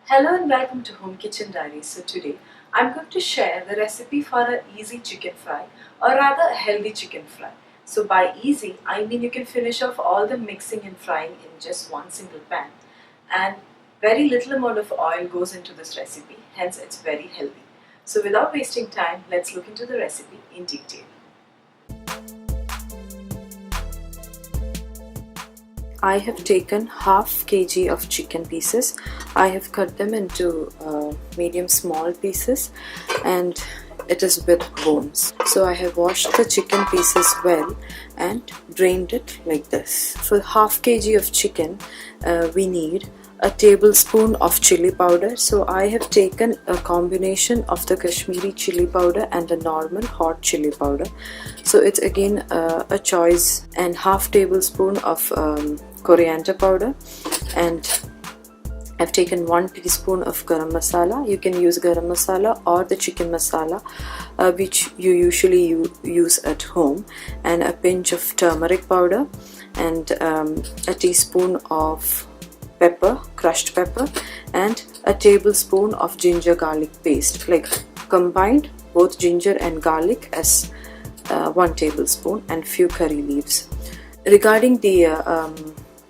Hello and welcome to Home Kitchen Diaries. So today I'm going to share the recipe for an easy chicken fry, or rather a healthy chicken fry. So by easy I mean you can finish off all the mixing and frying in just one single pan, and very little amount of oil goes into this recipe, hence it's very healthy. So without wasting time, let's look into the recipe in detail. I have taken half kg of chicken pieces. I have cut them into medium small pieces, and it is with bones. So I have washed the chicken pieces well and drained it like this. For half kg of chicken, we need a tablespoon of chili powder. So I have taken a combination of the Kashmiri chili powder and a normal hot chili powder. So it's again a choice, and half tablespoon of coriander powder, and I've taken 1 teaspoon of garam masala. You can use garam masala or the chicken masala which you usually use at home, and a pinch of turmeric powder, and a teaspoon of pepper, crushed pepper, and a tablespoon of ginger garlic paste, like combined both ginger and garlic as 1 tablespoon, and few curry leaves. Regarding the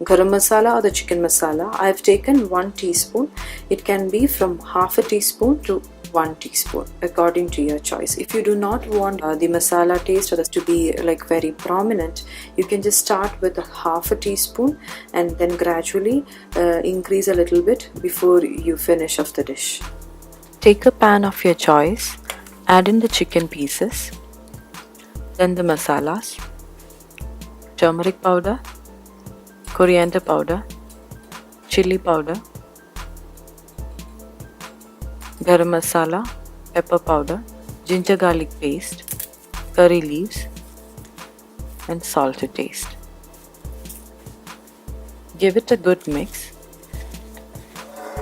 garam masala or the chicken masala, I have taken 1 teaspoon. It can be from half a teaspoon to 1 teaspoon according to your choice. If you do not want the masala taste or this to be like very prominent, you can just start with half a teaspoon and then gradually increase a little bit before you finish off the dish. Take a pan of your choice, add in the chicken pieces, then the masalas, turmeric powder, coriander powder, chili powder, garam masala, pepper powder, ginger garlic paste, curry leaves, and salt to taste. Give it a good mix.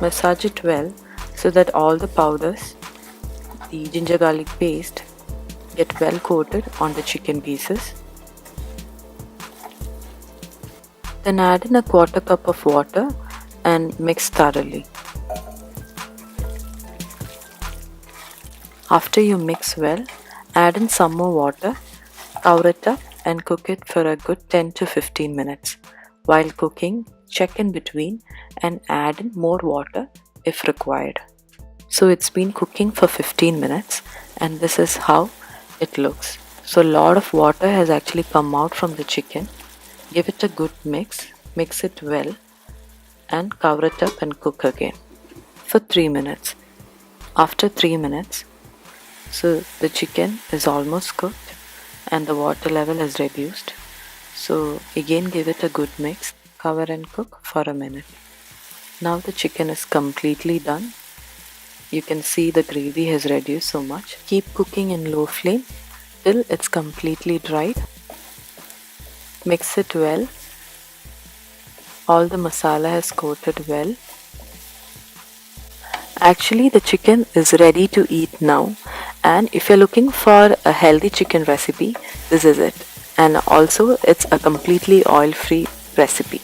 Massage it well so that all the powders, the ginger garlic paste, get well coated on the chicken pieces. Then add in a 1/4 cup of water and mix thoroughly. After you mix well, add in some more water, cover it up and cook it for a good 10 to 15 minutes. While cooking, check in between and add in more water if required. So it's been cooking for 15 minutes and this is how it looks. So a lot of water has actually come out from the chicken. Give it a good mix it well, and cover it up and cook again for 3 minutes. After 3 minutes, so the chicken is almost cooked and the water level is reduced. So again give it a good mix, cover and cook for a minute. Now the chicken is completely done. You can see the gravy has reduced so much. Keep cooking in low flame till it's completely dried. Mix it well. All the masala has coated well. Actually the chicken is ready to eat now, and if you're looking for a healthy chicken recipe, this is it. And also it's a completely oil-free recipe.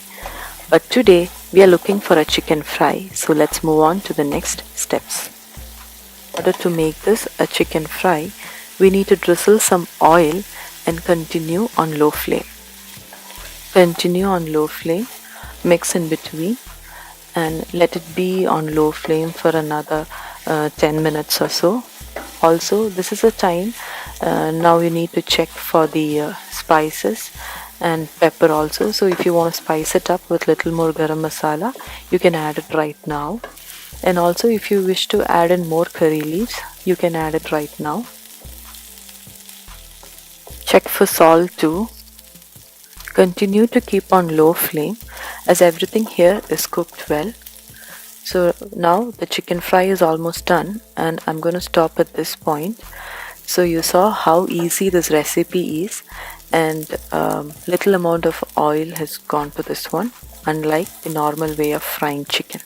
But today we are looking for a chicken fry, so let's move on to the next steps. In order to make this a chicken fry, we need to drizzle some oil and continue on low flame. Continue on low flame, mix in between, and let it be on low flame for another 10 minutes or so. Also, this is a time now you need to check for the spices and pepper also. So if you want to spice it up with little more garam masala, you can add it right now. And also if you wish to add in more curry leaves, you can add it right now. Check for salt too. Continue to keep on low flame as everything here is cooked well. So now the chicken fry is almost done and I'm going to stop at this point. So you saw how easy this recipe is, and little amount of oil has gone to this one, unlike the normal way of frying chicken.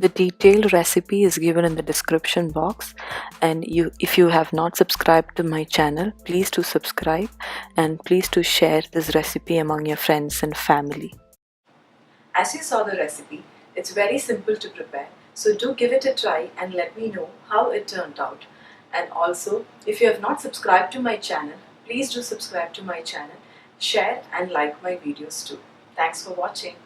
The detailed recipe is given in the description box, and if you have not subscribed to my channel, please do subscribe and please do share this recipe among your friends and family. As you saw the recipe, It's very simple to prepare. So do give it a try and let me know how it turned out. And also, if you have not subscribed to my channel, please do subscribe to my channel, share and like my videos too. Thanks for watching.